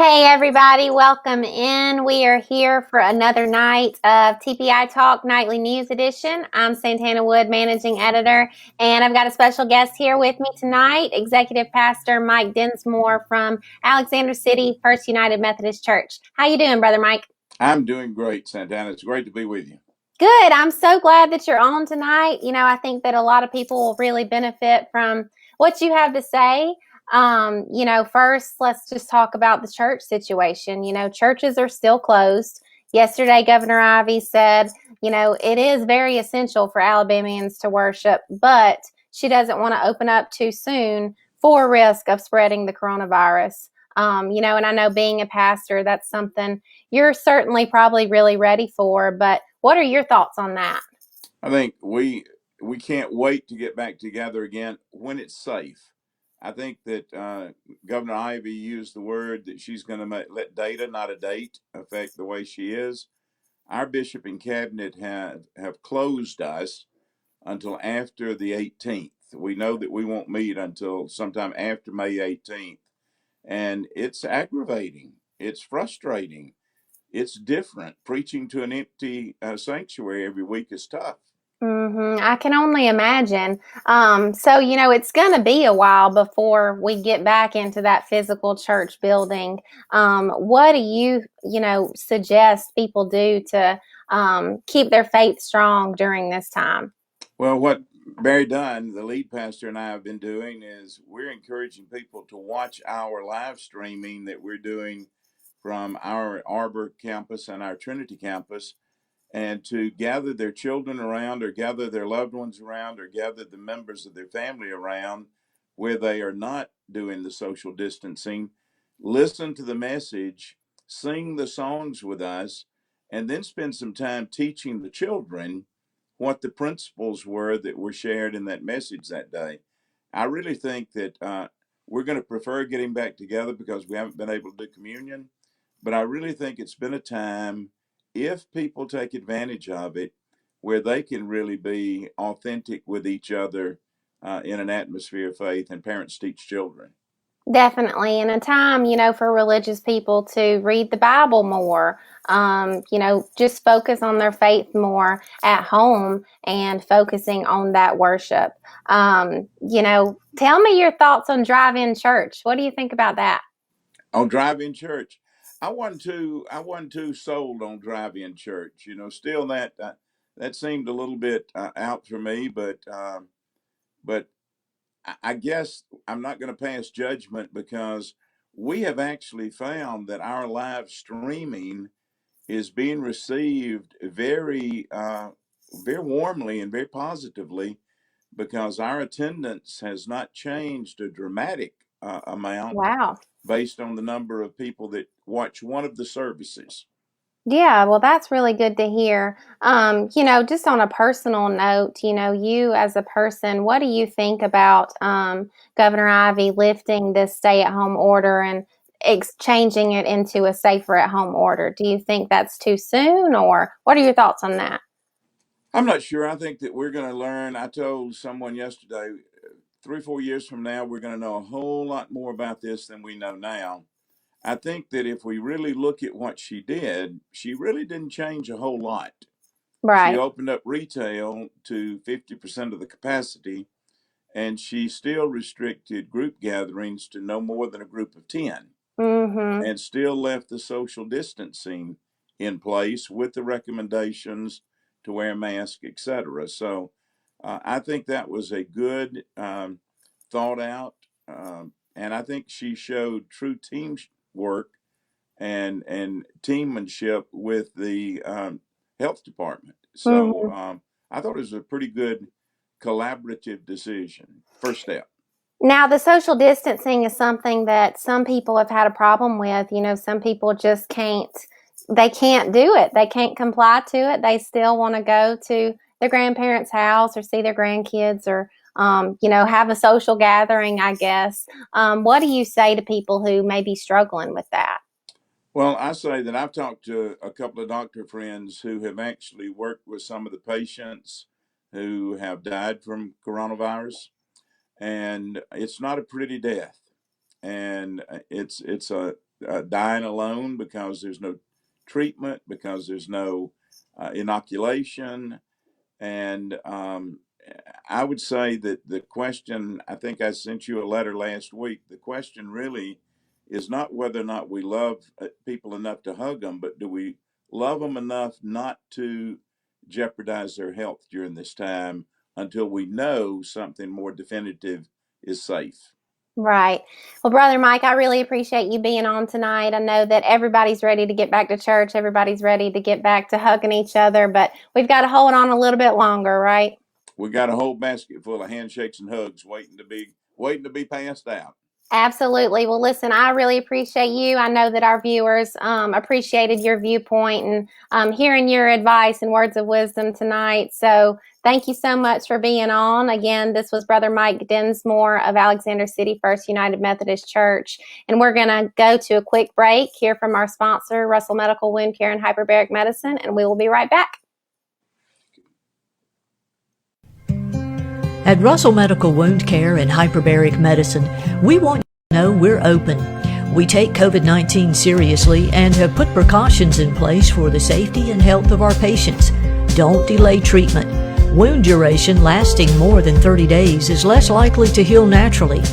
Hey everybody, welcome in. We are here for another night of TPI Talk Nightly News Edition. I'm Santana Wood, Managing Editor, and I've got a special guest here with me tonight, Executive Pastor Mike Dinsmore from Alexander City First United Methodist Church. How you doing, Brother Mike? I'm doing great, Santana. It's great to be with you. Good. I'm so glad that you're on tonight. I think that a lot of people will really benefit from what you have to say. First, let's just talk about the church situation. Churches are still closed. Yesterday, Governor Ivey said, it is very essential for Alabamians to worship, but she doesn't want to open up too soon for risk of spreading the coronavirus. And I know being a pastor, that's something you're certainly probably really ready for, but what are your thoughts on that? I think we can't wait to get back together again when it's safe. I think that Governor Ivey used the word that she's going to let data, not a date, affect the way she is. Our bishop and cabinet have closed us until after the 18th. We know that we won't meet until sometime after May 18th, and it's aggravating. It's frustrating. It's different. Preaching to an empty sanctuary every week is tough. I can only imagine. So it's going to be a while before we get back into that physical church building. What do suggest people do to keep their faith strong during this time? Well, what Barry Dunn, the lead pastor, and I have been doing is we're encouraging people to watch our live streaming that we're doing from our Arbor campus and our Trinity campus, and to gather their children around, or gather their loved ones around, or gather the members of their family around where they are not doing the social distancing, listen to the message, sing the songs with us, and then spend some time teaching the children what the principles were that were shared in that message that day. I really think that we're going to prefer getting back together because we haven't been able to do communion. But I really think it's been a time, if people take advantage of it, where they can really be authentic with each other in an atmosphere of faith, and parents teach children. Definitely, and a time, for religious people to read the Bible more, just focus on their faith more at home and focusing on that worship. Tell me your thoughts on drive-in church. What do you think about that? On drive-in church, I wasn't too sold on drive-in church. Still that seemed a little bit out for me, but I guess I'm not going to pass judgment, because we have actually found that our live streaming is being received very warmly and very positively, because our attendance has not changed a dramatic amount Wow. based on the number of people that watch one of the services. Yeah, well, that's really good to hear. Just on a personal note, you as a person, what do you think about Governor Ivey lifting this stay-at-home order and changing it into a safer at home order? Do you think that's too soon, or what are your thoughts on that? I'm not sure. I think that we're going to learn. I told someone yesterday, 3 or 4 years from now, we're going to know a whole lot more about this than we know now. I think that if we really look at what she did, she really didn't change a whole lot. She Right. opened up retail to 50% of the capacity, and she still restricted group gatherings to no more than a group of 10, Mm-hmm. and still left the social distancing in place with the recommendations to wear a mask, etc. So I think that was a good, thought out, and I think she showed true teamwork and teammanship with the health department. So Mm-hmm. I thought it was a pretty good collaborative decision. First step. Now, the social distancing is something that some people have had a problem with. Some people just they can't do it. They can't comply to it. They still want to go to their grandparents' house or see their grandkids or, have a social gathering, I guess. What do you say to people who may be struggling with that? Well, I say that I've talked to a couple of doctor friends who have actually worked with some of the patients who have died from coronavirus, and it's not a pretty death, and it's dying alone because there's no treatment, because there's no inoculation. And I would say that the question, I think I sent you a letter last week. The question really is not whether or not we love people enough to hug them, but do we love them enough not to jeopardize their health during this time until we know something more definitive is safe. Right. Well, Brother Mike, I really appreciate you being on tonight. I know that everybody's ready to get back to church. Everybody's ready to get back to hugging each other, but we've got to hold on a little bit longer, right? We got a whole basket full of handshakes and hugs waiting to be passed out. Absolutely. Well, listen, I really appreciate you. I know that our viewers appreciated your viewpoint and hearing your advice and words of wisdom tonight. So thank you so much for being on. Again, this was Brother Mike Dinsmore of Alexander City First United Methodist Church. And we're going to go to a quick break, hear from our sponsor, Russell Medical Wound Care and Hyperbaric Medicine, and we will be right back. At Russell Medical Wound Care and Hyperbaric Medicine, we want you to know we're open. We take COVID-19 seriously and have put precautions in place for the safety and health of our patients. Don't delay treatment. Wound duration lasting more than 30 days is less likely to heal naturally.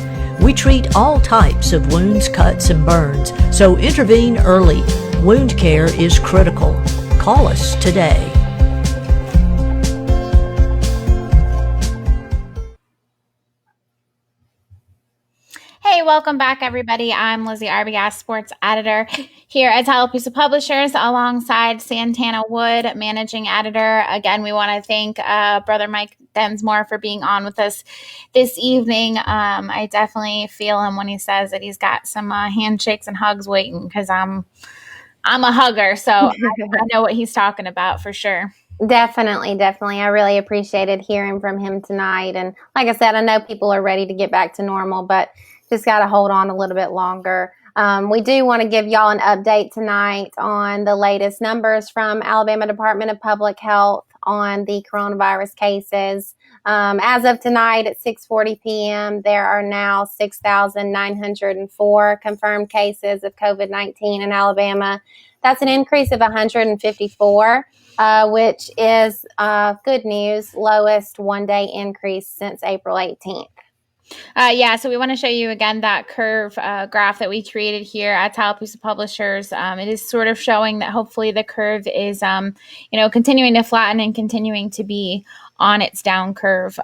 We treat all types of wounds, cuts, and burns, so intervene early. Wound care is critical. Call us today. Hey, welcome back, everybody. I'm Lizzie Arbogast, sports editor here at Tallapoosa Publishers, alongside Santana Wood, managing editor. Again, we want to thank Brother Mike Dinsmore for being on with us this evening. I definitely feel him when he says that he's got some handshakes and hugs waiting, because I'm a hugger, so I know what he's talking about for sure. Definitely. I really appreciated hearing from him tonight. And like I said, I know people are ready to get back to normal, but just got to hold on a little bit longer. We do want to give y'all an update tonight on the latest numbers from Alabama Department of Public Health on the coronavirus cases. As of tonight at 6:40 p.m., there are now 6,904 confirmed cases of COVID-19 in Alabama. That's an increase of 154. Which is good news, lowest one-day increase since April 18th. So we want to show you again that curve graph that we created here at Tallapoosa Publishers. It is sort of showing that hopefully the curve is, continuing to flatten and continuing to be on its down curve.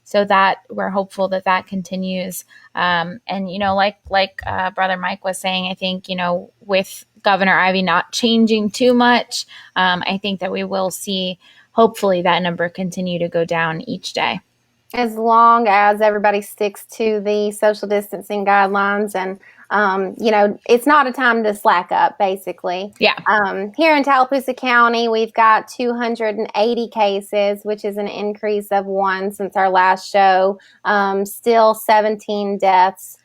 So that we're hopeful that that continues. And like Brother Mike was saying, I think with Governor Ivey not changing too much, I think that we will see hopefully that number continue to go down each day. As long as everybody sticks to the social distancing guidelines and, it's not a time to slack up, basically. Yeah. Here in Tallapoosa County, we've got 280 cases, which is an increase of 1 since our last show. Still 17 deaths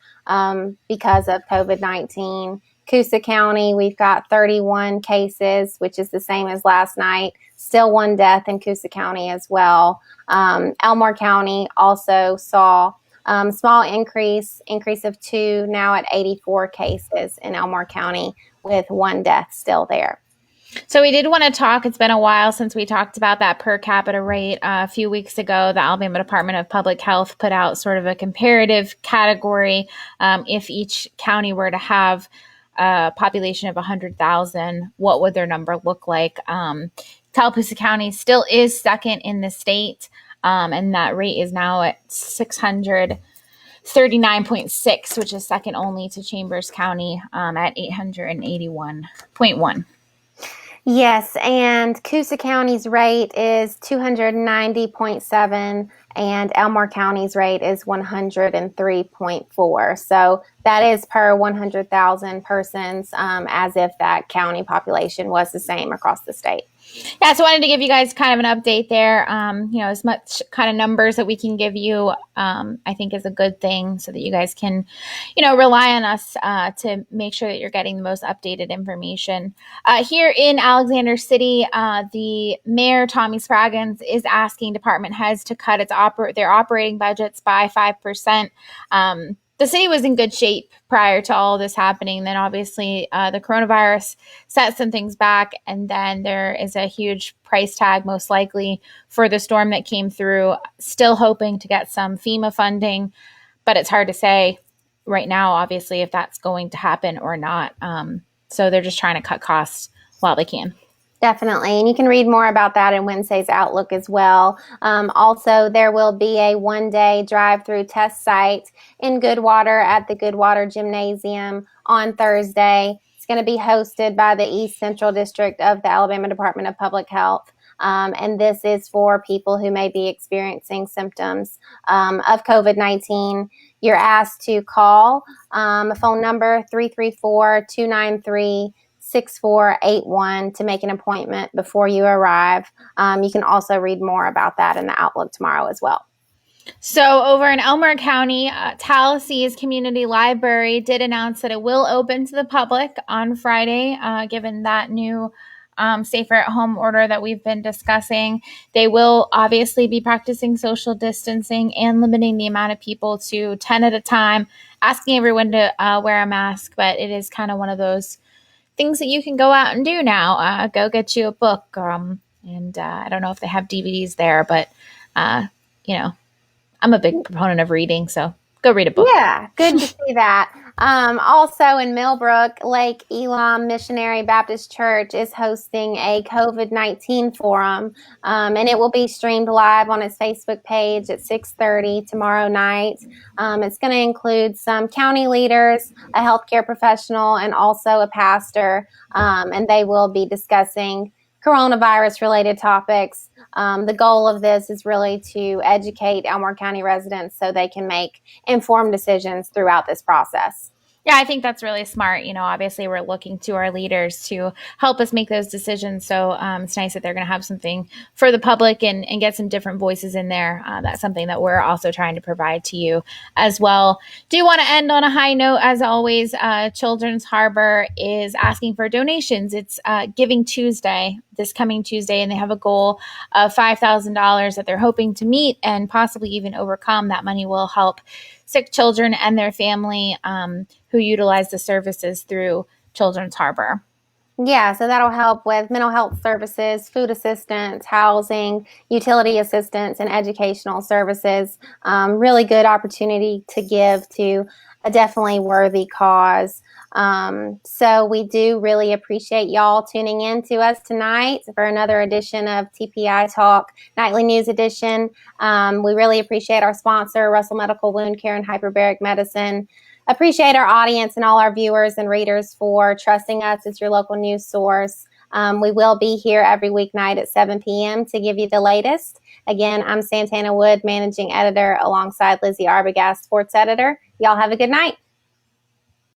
because of COVID-19. Coosa County, we've got 31 cases, which is the same as last night. Still 1 death in Coosa County as well. Elmore County also saw small increase of 2, now at 84 cases in Elmore County, with 1 death still there. So we did want to talk, it's been a while since we talked about that per capita rate. A few weeks ago, the Alabama Department of Public Health put out sort of a comparative category. If each county were to have a population of 100,000, what would their number look like? Tallapoosa County still is second in the state, and that rate is now at 639.6, which is second only to Chambers County at 881.1. Yes, and Coosa County's rate is 290.7, and Elmore County's rate is 103.4. So that is per 100,000 persons, as if that county population was the same across the state. Yeah, so I wanted to give you guys kind of an update there. As much kind of numbers that we can give you, I think is a good thing, so that you guys can, rely on us to make sure that you're getting the most updated information. Here in Alexander City, the mayor, Tommy Spraggins, is asking department heads to cut their operating budgets by 5%. the city was in good shape prior to all this happening. Then obviously the coronavirus set some things back, and then there is a huge price tag most likely for the storm that came through. Still hoping to get some FEMA funding, but it's hard to say right now, obviously, if that's going to happen or not. So they're just trying to cut costs while they can. Definitely. And you can read more about that in Wednesday's Outlook as well. Also, there will be a one-day drive-through test site in Goodwater at the Goodwater Gymnasium on Thursday. It's going to be hosted by the East Central District of the Alabama Department of Public Health. And this is for people who may be experiencing symptoms of COVID-19. You're asked to call a phone number 334-293 6481 to make an appointment before you arrive. You can also read more about that in the Outlook tomorrow as well. So over in Elmore County, Tallessee's Community Library did announce that it will open to the public on Friday, given that new safer at home order that we've been discussing. They will obviously be practicing social distancing and limiting the amount of people to 10 at a time, asking everyone to wear a mask, but it is kind of one of those things that you can go out and do now. Go get you a book. And I don't know if they have DVDs there, but, I'm a big proponent of reading, so go read a book. Yeah, good to see that. Also in Millbrook, Lake Elam Missionary Baptist Church is hosting a COVID-19 forum, and it will be streamed live on its Facebook page at 6:30 tomorrow night. It's going to include some county leaders, a healthcare professional, and also a pastor, and they will be discussing coronavirus-related topics. The goal of this is really to educate Elmore County residents so they can make informed decisions throughout this process. Yeah, I think that's really smart. Obviously we're looking to our leaders to help us make those decisions. So it's nice that they're going to have something for the public and get some different voices in there. That's something that we're also trying to provide to you as well. Do want to end on a high note, as always. Children's Harbor is asking for donations. It's Giving Tuesday, this coming Tuesday, and they have a goal of $5,000 that they're hoping to meet and possibly even overcome. That money will help sick children and their family who utilize the services through Children's Harbor. Yeah, so that'll help with mental health services, food assistance, housing, utility assistance, and educational services. Really good opportunity to give to a definitely worthy cause. So we do really appreciate y'all tuning in to us tonight for another edition of TPI Talk Nightly News Edition. We really appreciate our sponsor, Russell Medical Wound Care and Hyperbaric Medicine. Appreciate our audience and all our viewers and readers for trusting us as your local news source. We will be here every weeknight at 7 p.m. to give you the latest. Again, I'm Santana Wood, Managing Editor, alongside Lizzie Arbogast, Sports Editor. Y'all have a good night.